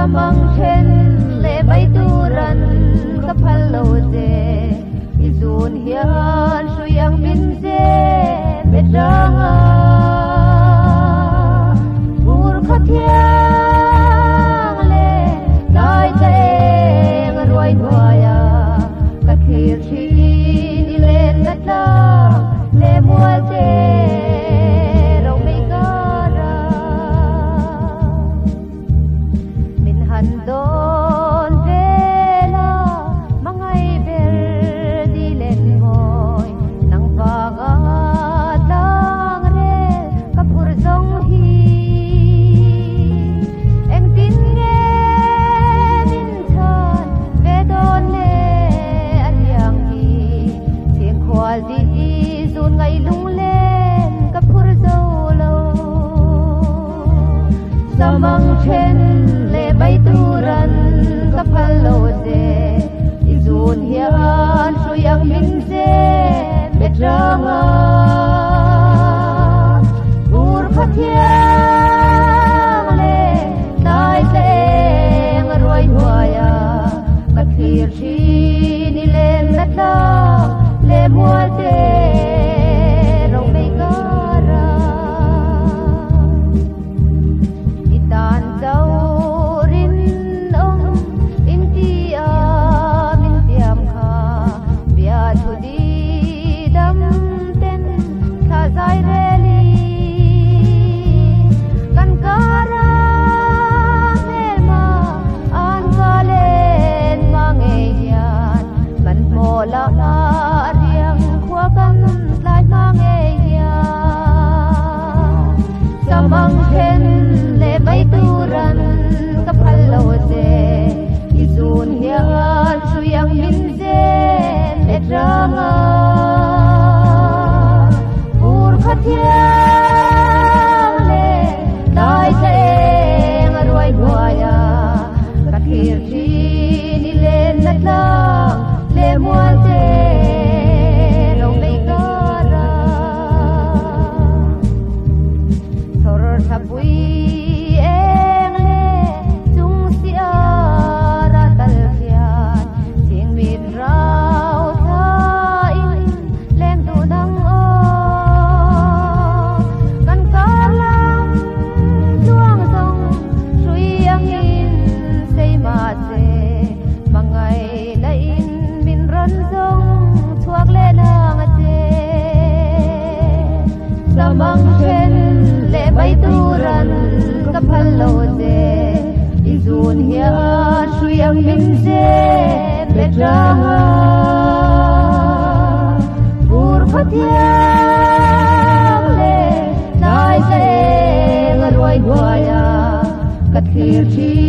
samang chen le bai turan ka phalo je izun hian suyang min je betranga bur khathiang le lai teng roi hoya ka thir thi ni len na ta le mual je don vela mangai ber di len ngoi nang paga tang re kapur zong hi eng tin nge min than ve don le ariang hi Chhingkhual D zun ngai lung len kapur zo lo samang chen bai turan ka phalo je izun hian suyang min je betranga bur khathiang le tai teng roi hoya ka thir thi ni len na ta le mual je rong mei kara itan zau la riang khua kan lai mang e ya samang chen le bai turan ka phalo je izun hian suyang min je betranga bur khathiang le tai teng roi hoya ka thir thi ni len na ta le mual je rong mei kara thor thabui eng le chung sia ra tal khian ching min rau tha in leng tu nang o kan kalang chuang song sui ang in sei ma je mangai lai ran zong thuak le nang je samang chen le bai turan ka phalo je izun hian suyang min je betranga bur khathiang le ที่